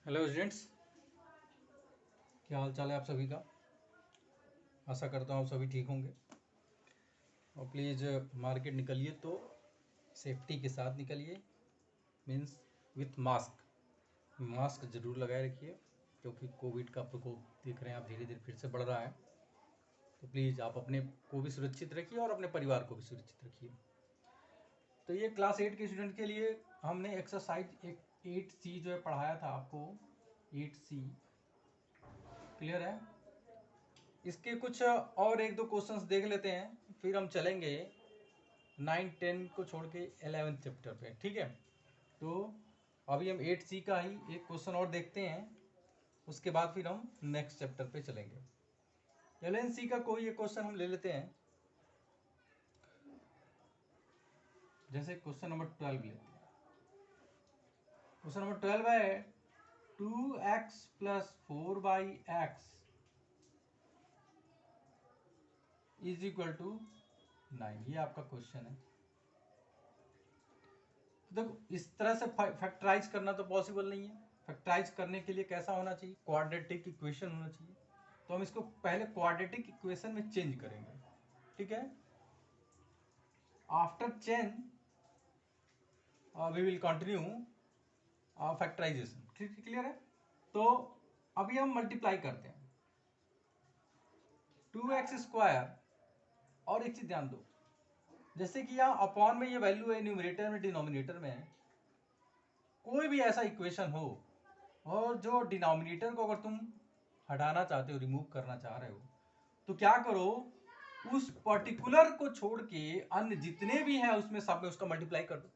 Hello students, क्या हाल चाल है आप सभी का। आशा करता हूँ आप सभी ठीक होंगे। और प्लीज़ मार्केट निकलिए तो सेफ्टी के साथ निकलिए, मीन्स विथ मास्क ज़रूर लगाए रखिए, क्योंकि कोविड का प्रकोप देख रहे हैं आप धीरे धीरे फिर से बढ़ रहा है। तो प्लीज़ आप अपने को भी सुरक्षित रखिए और अपने परिवार को भी सुरक्षित रखिए। तो ये क्लास 8 के स्टूडेंट के लिए हमने एक्सरसाइज 8C जो है पढ़ाया था आपको, 8C क्लियर है। इसके कुछ और एक दो क्वेश्चंस देख लेते हैं, फिर हम चलेंगे 9-10 को छोड़ के 11th चैप्टर पे, ठीक है। तो अभी हम 8C का ही एक क्वेश्चन और देखते हैं, उसके बाद फिर हम नेक्स्ट चैप्टर पे चलेंगे। 11C का कोई एक क्वेश्चन हम ले लेते हैं, जैसे क्वेश्चन नंबर 12 लेते हैं। क्वेश्चन नंबर 12 है 2x + 4x = 9। ये आपका क्वेश्चन है। देखो, इस तरह से फैक्टराइज करना तो पॉसिबल नहीं है। फैक्टराइज करने के लिए कैसा होना चाहिए, क्वाड्रेटिक इक्वेशन होना चाहिए। तो हम इसको पहले क्वाड्रेटिक इक्वेशन में चेंज करेंगे, ठीक है। After change we will continue factorisation, clear है। तो अभी हम मल्टीप्लाई करते हैं 2x²। और एक चीज ध्यान दो, जैसे कि यहाँ अपॉन में ये वैल्यू है, न्यूमरेटर में डिनोमिनेटर में है, कोई भी ऐसा इक्वेशन हो और जो डिनोमिनेटर को अगर तुम हटाना चाहते हो, रिमूव करना चाह रहे हो, तो क्या करो, उस पर्टिकुलर को छोड़ के अन्य जितने भी हैं उसमें सब में उसका मल्टीप्लाई कर दो।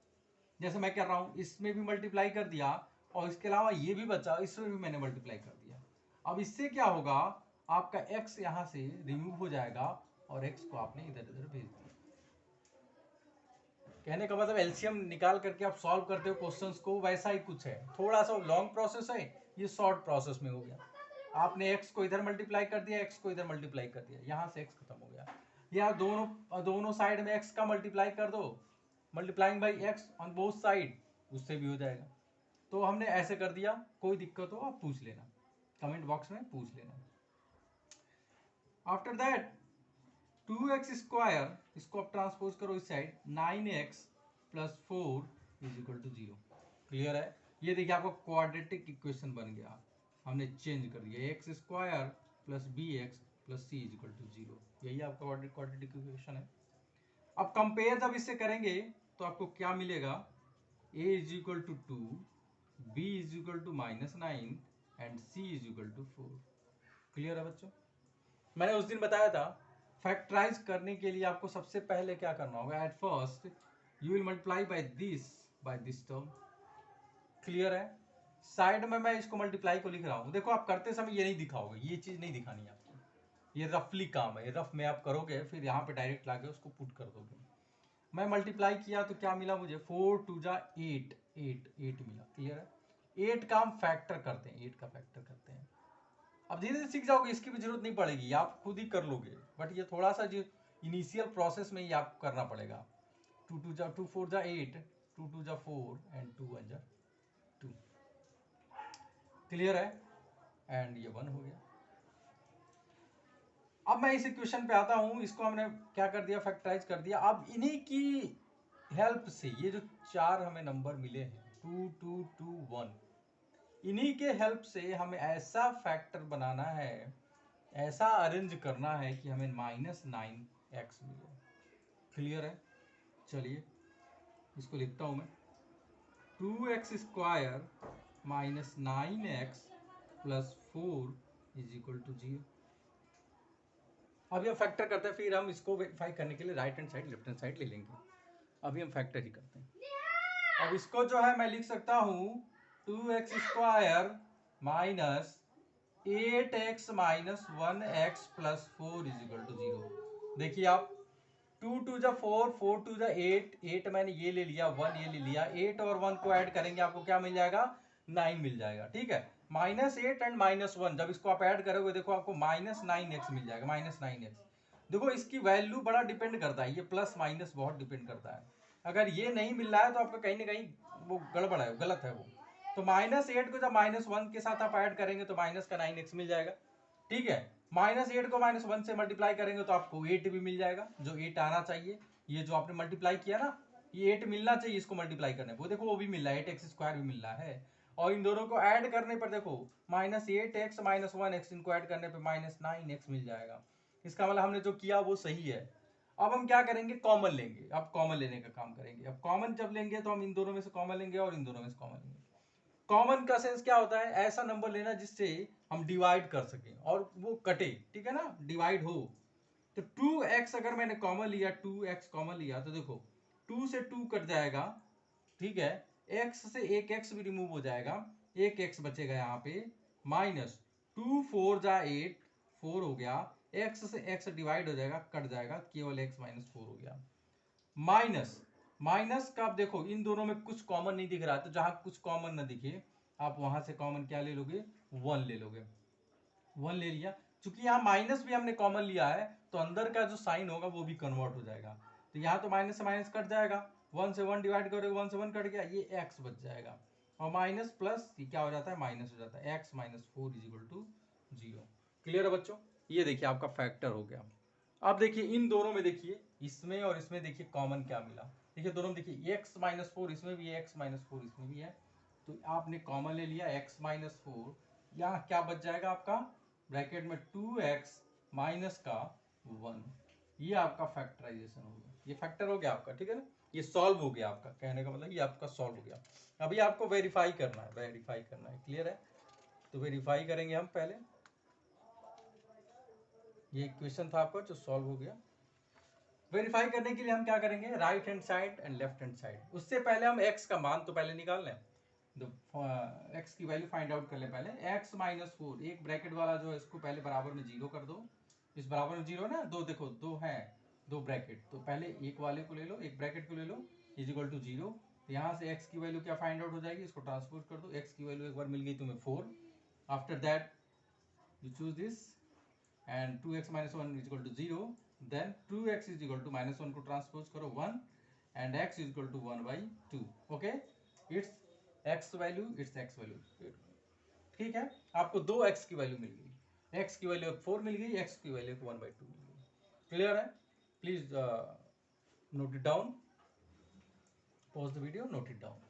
जैसे मैं कर रहा हूं, इसमें भी मल्टीप्लाई कर दिया और इसके अलावा ये भी बचा, इसमें भी मैंने मल्टीप्लाई कर दिया। अब इससे क्या होगा, आपका x यहां से रिमूव हो जाएगा और x को आपने इधर उधर भेज दिया। कहने का मतलब एलसीएम निकाल करके आप सॉल्व करते हो क्वेश्चंस को, वैसा ही कुछ है। थोड़ा सा लॉन्ग प्रोसेस है, ये शॉर्ट प्रोसेस में हो गया। आपने x को इधर मल्टीप्लाई कर दिया, x को इधर मल्टीप्लाई कर दिया, यहां से x खत्म हो गया। या दोनों साइड में x का मल्टीप्लाई कर दो, multiplying by x on both side, उससे भी हो जाएगा। तो हमने ऐसे कर दिया। कोई दिक्कत हो आप पूछ लेना, कमेंट बॉक्स में पूछ लेना। आफ्टर दैट 2x², इसको आप ट्रांसपोज करो इस साइड, 9x + 4 = 0। क्लियर है। ये देखिए आपका क्वाड्रेटिक इक्वेशन बन गया, हमने चेंज कर दिया, x² + bx + c = 0। यही आपका क्वाड्रेटिक इक्वेशन है। अब कंपेयर जब इससे करेंगे तो आपको क्या मिलेगा, a = 2, b = -9 and c = 4। Clear है बच्चों। मैंने उस दिन बताया था, फैक्टराइज करने के लिए आपको सबसे पहले क्या करना होगा, at first you will multiply by this term. Clear है। साइड में मैं इसको मल्टीप्लाई को लिख रहा हूं, देखो आप करते समय ये नहीं दिखाओगे, ये चीज नहीं दिखानी है आपको, ये रफली काम है, ये रफ में आप करोगे, फिर यहाँ पे डायरेक्ट लाके उसको पुट कर दोगे। मैं मल्टीप्लाई किया तो क्या मिला मुझे, 4 2 जा 8 मिला। क्लियर है। 8 का हम फैक्टर करते हैं, 8 का फैक्टर करते हैं। अब धीरे धीरे सीख जाओगे, इसकी भी जरूरत नहीं पड़ेगी, आप खुद ही कर लोगे, बट ये थोड़ा सा जो इनिशियल प्रोसेस में ही आपको करना पड़ेगा। 2 2 जा 2 4 जा 8, 2 2 जा 4 एंड 2 1 जा 2। क्लियर है। एंड ये 1 हो गया। अब मैं इस इक्वेशन पे आता हूं, इसको हमने क्या कर दिया, फैक्टराइज कर दिया। अब इन्हीं की हेल्प से ये जो 4 हमें नंबर मिले हैं, 2 2 2 1, इन्हीं के हेल्प से हमें ऐसा फैक्टर बनाना है, ऐसा अरेंज करना है कि हमें -9x मिले। क्लियर है। चलिए इसको लिखता हूं मैं, 2x² - 9x + 4 = 0। अभी हम फैक्टर करते हैं, फिर हम इसको वेरीफाई करने के लिए right hand side left hand side ले लेंगे। अभी हम फैक्टर ही करते हैं। अब इसको जो है मैं लिख सकता हूं 2x² - 8x - 1x + 4 = 0। देखिए आप, 2 2 जा 4, 4 2 जा 8 मैंने ये ले लिया, 1 ये ले लिया, 8 और 1 को ऐड करेंगे आपको क्या मिल जाएगा, 9 मिल जाएगा। ठीक है। -8 एंड -1 जब इसको आप ऐड करोगे, देखो आपको -9x मिल जाएगा, -9x। देखो इसकी वैल्यू बड़ा डिपेंड करता है, ये प्लस माइनस बहुत डिपेंड करता है। अगर ये नहीं मिल रहा है तो आपका कहीं ना कहीं वो गड़बड़ है, गलत है वो। तो -8 को जब -1 के साथ आप ऐड करेंगे तो माइनस का 9x मिल जाएगा, ठीक है। -8 को -1 से मल्टीप्लाई करेंगे तो आपको 8 भी मिल जाएगा, जो 8 आना चाहिए। ये जो आपने मल्टीप्लाई किया ना, ये 8 मिलना चाहिए इसको मल्टीप्लाई करने पर, वो देखो वो भी मिल रहा है, 8x² भी मिल रहा है। और इन दोनों को ऐड करने पर देखो -8x -1x, इनको ऐड करने पे -9x मिल जाएगा। इसका मतलब हमने जो किया वो सही है। अब हम क्या करेंगे, कॉमन लेंगे। अब कॉमन लेने का काम करेंगे। अब कॉमन जब लेंगे तो हम इन दोनों में से कॉमन लेंगे और इन दोनों में से कॉमन लेंगे। कॉमन का सेंस क्या होता है, ऐसा नंबर लेना जिससे हम डिवाइड कर सकें और वो कटे, ठीक है ना, डिवाइड हो। तो 2x अगर मैंने कॉमन लिया, 2x कॉमन लिया तो देखो 2 से 2 कट जाएगा, ठीक है। x से एक x भी रिमूव हो जाएगा, एक x बचेगा यहाँ पे, माइनस 2 4 जा 8, 4 हो गया, x से x डिवाइड हो जाएगा, कट जाएगा, केवल x -4 हो गया। माइनस माइनस का आप देखो इन दोनों में कुछ कॉमन नहीं दिख रहा है, तो जहां कुछ कॉमन ना दिखे आप वहां से कॉमन क्या ले लोगे, 1 ले लोगे। 1 ले लिया, चूंकि यहाँ माइनस भी हमने कॉमन लिया है तो अंदर का जो साइन होगा वो भी कन्वर्ट हो जाएगा। तो यहाँ तो माइनस से माइनस कट जाएगा, 1 से 1 डिवाइड करोगे, 1 से 1 कट गया, ये x बच जाएगा। और माइनस प्लस ये क्या हो जाता है, माइनस हो जाता है, x -4 = 0। क्लियर है बच्चों, ये देखिए आपका फैक्टर हो गया। अब देखिए इन दोनों में, देखिए इसमें और इसमें, देखिए कॉमन क्या मिला। देखिए दोनों में देखिए x -4 इसमें भी है, x -4 इसमें भी है, तो आपने कॉमन ले लिया x -4। यहाँ क्या बच जाएगा आपका, ब्रैकेट में 2x माइनस का 1। ये आपका फैक्टराइजेशन हो गया, ये फैक्टर हो गया आपका, ठीक है ना, ये सॉल्व हो गया आपका। कहने का मतलब ये आपका सॉल्व हो गया। अभी आपको वेरीफाई करना है, वेरीफाई करना है, क्लियर है। तो वेरीफाई करेंगे हम पहले। ये इक्वेशन था आपका जो सॉल्व हो गया। वेरीफाई करने के लिए हम क्या करेंगे, right hand side and left hand side. उससे पहले हम x का मान तो पहले निकाल लें, तो x की वैल्यू फाइंड आउट कर ले पहले। x -4, एक ब्रैकेट वाला जो है इसको पहले बराबर में 0 कर दो। इस बराबर में 0 ना, दो देखो, दो है, दो ब्रैकेट, तो पहले एक वाले को ले लो, एक ब्रैकेट को ले लो, = 0। तो यहाँ से x की वैल्यू क्या फाइंड आउट हो जाएगी, इसको ट्रांसपोज कर दो। x की वैल्यू एक बार मिल गई तुम्हें 4। After that you choose this and 2x -1 = 0। Then 2x -1 को ट्रांसपोज करो 1 and x = 1/2। Okay, it's x value, it's x value, ठीक है। आपको दो x की वैल्यू मिल गई, x की वैल्यू 4 मिल गई, x की वैल्यू 1/2 मिल गई। क्लियर है, please note it down, pause the video, note it down.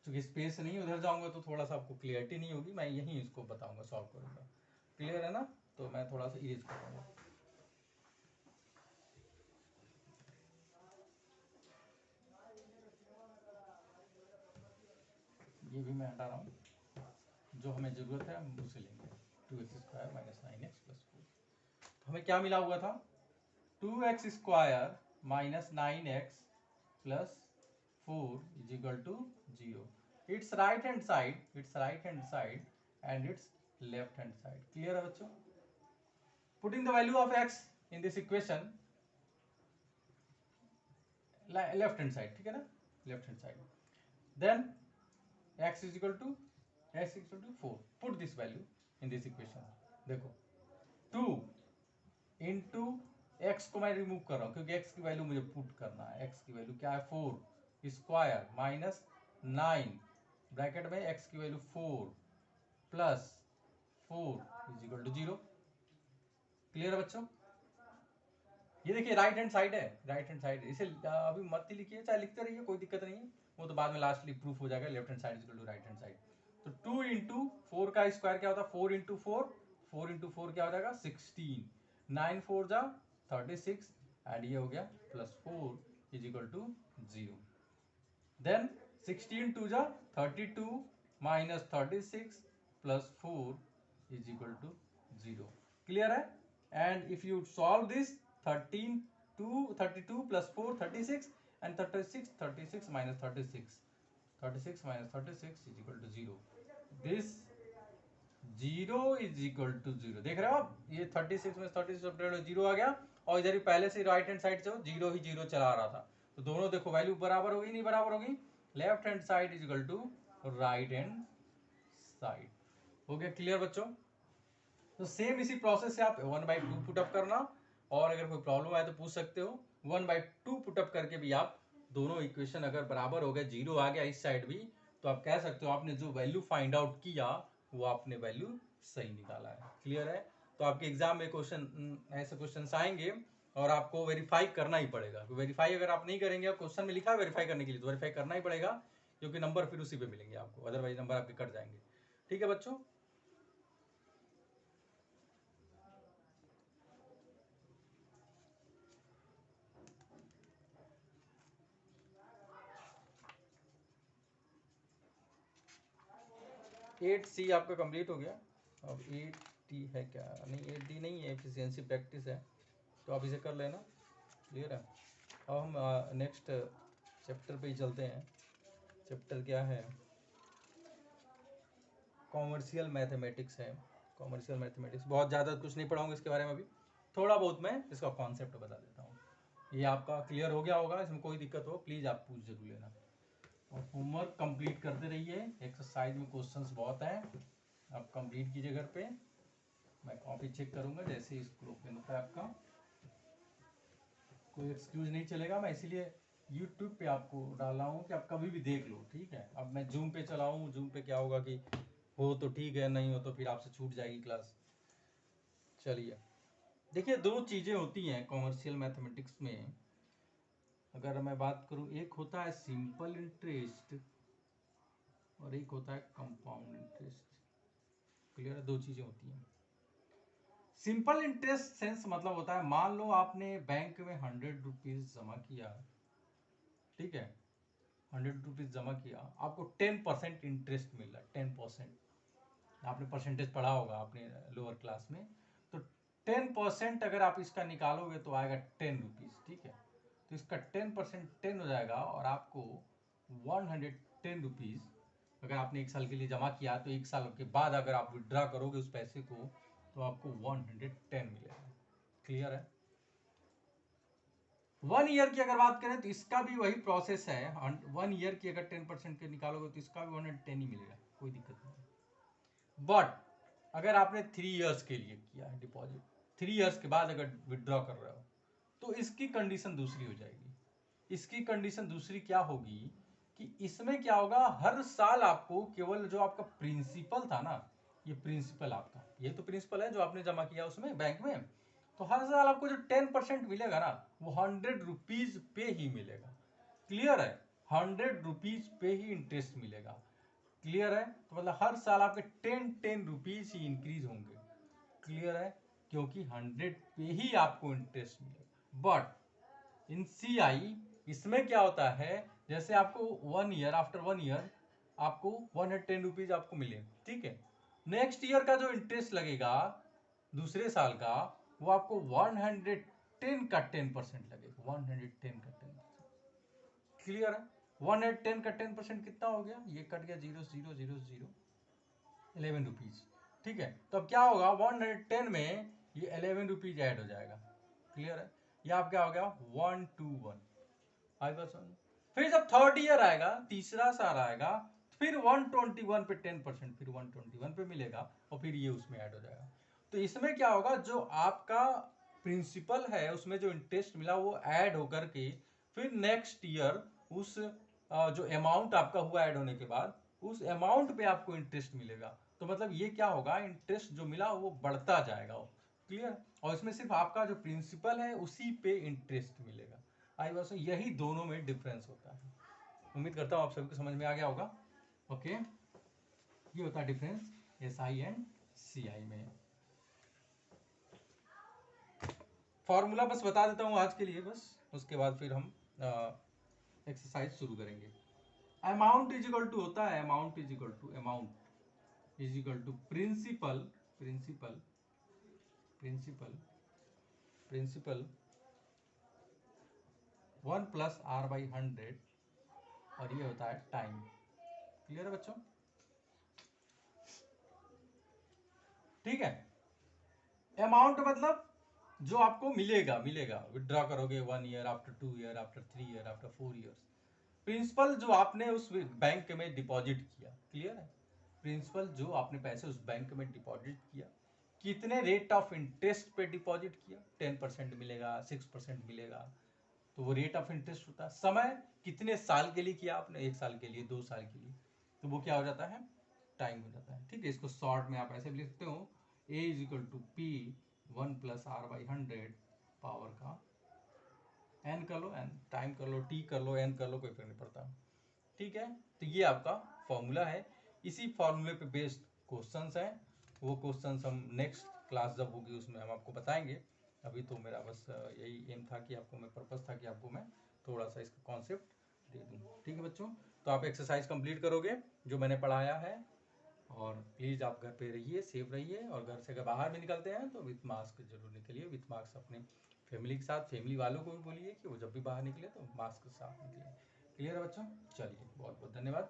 क्योंकि स्पेस नहीं, उधर जाऊंगा तो थोड़ा सा आपको क्लियरिटी नहीं होगी, मैं यहीं इसको बताऊंगा, सॉल्व करूंगा। क्लियर है ना, तो मैं थोड़ा सा इरेज करूंगा। ये भी मैं हटा रहा हूँ, जो हमें जरूरत है हम उसे लेंगे। 2x² - 9x + 4, तो हमें क्या मिला हुआ था, 2x² - 9x + 4 = 0। It's right hand side, it's right hand side and it's left hand side. Clear है बच्चों, putting the value of x in this equation, left hand side, ठीक है ना, left hand side. Then x = 4, put this value in this equation. देखो 2 into x को मैं remove कर रहा हूँ क्योंकि x की वैल्यू मुझे पुट करना है। x की वैल्यू क्या है, 4 स्क्वायर -9 ब्रैकेट में x की वैल्यू 4 + 4 = 0। क्लियर है बच्चों, ये देखिए राइट हैंड साइड है, राइट हैंड साइड, इसे अभी मत ही लिखिए, चाहे लिखते रहिए, कोई दिक्कत नहीं है, वो तो बाद में लास्टली प्रूफ हो जाएगा। Left hand side = right hand side. तो 2 इंटू 4 का स्क्वायर क्या होता है, 4 इंटू 4, 4 इंटू 4 क्या हो जाएगा, 16, 9 4 जा 36 एंड ये हो गया +4 = 0। देन 16 2 जा 32 -36 +4 = 0। क्लियर है, and if you solve this 32 + 4 36 and 36 36 - 36 36 - 36 = 0। This 0 = 0, देख रहे हो आप, ये 36 में 36 सब्ट्रैक्ट 0 आ गया, और इधर ही पहले से राइट हैंड साइड से 0 ही 0 चला रहा था, तो दोनों देखो वैल्यू बराबर होगी, नहीं बराबर होगी, left hand side = right hand side. हो गया क्लियर बच्चों, तो सेम इसी प्रोसेस से आप 1/2 पुटअप करना, और अगर कोई प्रॉब्लम आए तो पूछ सकते हो। 1/2 पुटअप करके भी आप दोनों इक्वेशन अगर बराबर हो गए, 0 आ गया इस साइड भी, तो आप कह सकते हो आपने जो वैल्यू फाइंड आउट किया वो आपने वैल्यू सही निकाला है। क्लियर है? तो आपके एग्जाम में क्वेश्चन ऐसे क्वेश्चन आएंगे और आपको वेरीफाई करना ही पड़ेगा। वेरीफाई अगर आप नहीं करेंगे, क्वेश्चन में लिखा है वेरीफाई करने के लिए, तो वेरीफाई करना ही पड़ेगा, क्योंकि नंबर फिर उसी पे मिलेंगे आपको, अदरवाइज नंबर आपके कट जाएंगे। ठीक है बच्चों? 8C आपका कंप्लीट हो गया। अब 8D है क्या? नहीं, 8D नहीं है, एफिशिएंसी प्रैक्टिस है, तो आप इसे कर लेना। क्लियर है? अब हम नेक्स्ट चैप्टर पे ही चलते हैं। चैप्टर क्या है? कॉमर्शियल मैथमेटिक्स है। कॉमर्शियल मैथमेटिक्स बहुत ज़्यादा कुछ नहीं पढ़ाऊंगा इसके बारे में अभी, थोड़ा बहुत मैं इसका कॉन्सेप्ट बता देता हूँ। ये आपका क्लियर हो गया होगा, इसमें कोई दिक्कत हो प्लीज़ आप पूछ जरूर लेना। और होमवर्क कंप्लीट करते रहिए, एक्सरसाइज में क्वेश्चंस बहुत हैं, आप कंप्लीट कीजिए घर पे। मैं कॉपी चेक करूंगा जैसे इस ग्रुप में होता है आपका, कोई एक्सक्यूज नहीं चलेगा। मैं इसीलिए यूट्यूब पे आपको डाला हूँ कि आप कभी भी देख लो। ठीक है? अब मैं जूम पे चलाऊँ, जूम पे क्या होगा कि हो तो ठीक है, नहीं हो तो फिर आपसे छूट जाएगी क्लास। चलिए, देखिए दो चीज़ें होती हैं कॉमर्शियल मैथमेटिक्स में। अगर मैं बात करूँ, एक होता है सिंपल इंटरेस्ट और एक होता है कंपाउंड इंटरेस्ट। क्लियर है? दो चीज़ें होती हैं। सिंपल इंटरेस्ट सेंस मतलब होता है, मान लो आपने बैंक में 100 रुपीज जमा किया। ठीक है? 100 रुपीज जमा किया, आपको 10% इंटरेस्ट मिल रहा है। 10%, आपने परसेंटेज पढ़ा होगा अपने लोअर क्लास में। तो 10% अगर आप इसका निकालोगे तो आएगा 10 रुपीज। ठीक है? तो इसका 10% 10 हो जाएगा और आपको 110 रुपीज अगर आपने 1 साल के लिए जमा किया, तो 1 साल के बाद अगर आप विड्रा करोगे उस पैसे को तो आपको 110 मिलेगा। क्लियर है? 1 ईयर की अगर बात करें तो इसका भी वही प्रोसेस है। 1 ईयर की अगर 10% के निकालोगे तो इसका भी 110 ही मिलेगा, कोई दिक्कत नहीं। बट अगर आपने 3 ईयर्स के लिए किया है डिपॉजिट, 3 ईयर्स के बाद अगर विड्रॉ कर रहे हो तो इसकी कंडीशन दूसरी हो जाएगी। इसकी कंडीशन दूसरी क्या होगी कि इसमें क्या होगा, हर साल आपको केवल जो आपका प्रिंसिपल था ना, ये प्रिंसिपल आपका, ये तो प्रिंसिपल है जो आपने जमा किया उसमें बैंक में, तो हर साल आपको जो 10% मिलेगा ना, वो 100 रुपीज पे ही मिलेगा। क्लियर है? 100 रुपीज पे ही इंटरेस्ट मिलेगा। क्लियर है? तो मतलब हर साल आपके 10 रुपीज ही इंक्रीज होंगे। क्लियर है? क्योंकि 100 पे ही आपको इंटरेस्ट मिलेगा। बट इन CI इसमें क्या होता है, जैसे आपको 1 ईयर, आफ्टर 1 ईयर आपको 110 रुपीज आपको मिले। ठीक है? नेक्स्ट ईयर का जो इंटरेस्ट लगेगा दूसरे साल का, वो आपको 110 का 10% लगेगा। 110 का 10%। क्लियर है? 110 का 10% कितना हो गया? ये कट गया 0, 0, 0, 0, 11 रुपीज। ठीक है? तो अब क्या होगा, 110 में ये 11 रुपीज ऐड हो जाएगा। क्लियर है? ये आप क्या हो गया, 121। आई बात समझ? फिर जब थर्ड ईयर आएगा, तीसरा साल आएगा, फिर 121 पे 10%, फिर 121 पे मिलेगा और फिर ये उसमें ऐड हो जाएगा। तो इसमें क्या होगा, जो आपका प्रिंसिपल है उसमें जो इंटरेस्ट मिला वो ऐड होकर के फिर नेक्स्ट ईयर उस जो अमाउंट आपका हुआ ऐड होने के बाद उस अमाउंट पे आपको इंटरेस्ट मिलेगा। तो मतलब ये क्या होगा, इंटरेस्ट जो मिला वो बढ़ता जाएगा। क्लियर? और इसमें सिर्फ आपका जो प्रिंसिपल है उसी पे इंटरेस्ट मिलेगा। आई बस यही दोनों में डिफरेंस होता है। उम्मीद करता हूँ आप सभी को समझ में आ गया होगा। ओके, ये होता है डिफरेंस SI एंड CI में। फॉर्मूला बस बता देता हूँ आज के लिए बस, उसके बाद फिर हम एक्सरसाइज शुरू करेंगे। अमाउंट इज इक्वल टू होता है, amount is equal to, amount is equal to principal, principal, principal, principal 1+R/100 और ये होता है टाइम। क्लियर है बच्चों? ठीक है? अमाउंट मतलब जो आपको मिलेगा, विड्रॉ करोगे 1 year, after 2 year, after 3 year, after 4 years. Principal जो आपने उस बैंक में डिपॉजिट किया। क्लियर है? प्रिंसिपल जो आपने पैसे उस बैंक में डिपॉजिट किया, कितने रेट ऑफ इंटरेस्ट पे डिपॉजिट किया, 10% मिलेगा, 6% मिलेगा, तो वो रेट ऑफ इंटरेस्ट होता है। समय कितने साल के लिए किया आपने, 1 साल के लिए, 2 साल के लिए, तो वो क्या हो जाता है, टाइम हो जाता है। ठीक है, इसको शॉर्ट में आप ऐसे भी लिख सकते हो, a is equal to P 1+r/100 power का n कर लो, n टाइम कर लो, t कर लो, n कर लो, कोई फर्क नहीं पड़ता। ठीक है, तो ये आपका फॉर्मूला है। इसी फॉर्मूले पे बेस्ड क्वेश्चंस हैं, वो क्वेश्चंस हम नेक्स्ट क्लास जब होगी उसमें हम आपको बताएंगे। अभी तो मेरा बस यही एम था कि आपको, मैं पर्पस था कि आपको मैं थोड़ा सा इसका कॉन्सेप्ट दे दूँ। ठीक है बच्चों, तो आप एक्सरसाइज कंप्लीट करोगे जो मैंने पढ़ाया है, और प्लीज़ आप घर पे रहिए, सेफ रहिए, और घर से अगर बाहर भी निकलते हैं तो विथ मास्क जरूर निकलिए। विथ मास्क अपने फैमिली के साथ, फैमिली वालों को भी बोलिए कि वो जब भी बाहर निकले तो मास्क के साथ निकले। क्लियर है बच्चों? चलिए, बहुत बहुत धन्यवाद।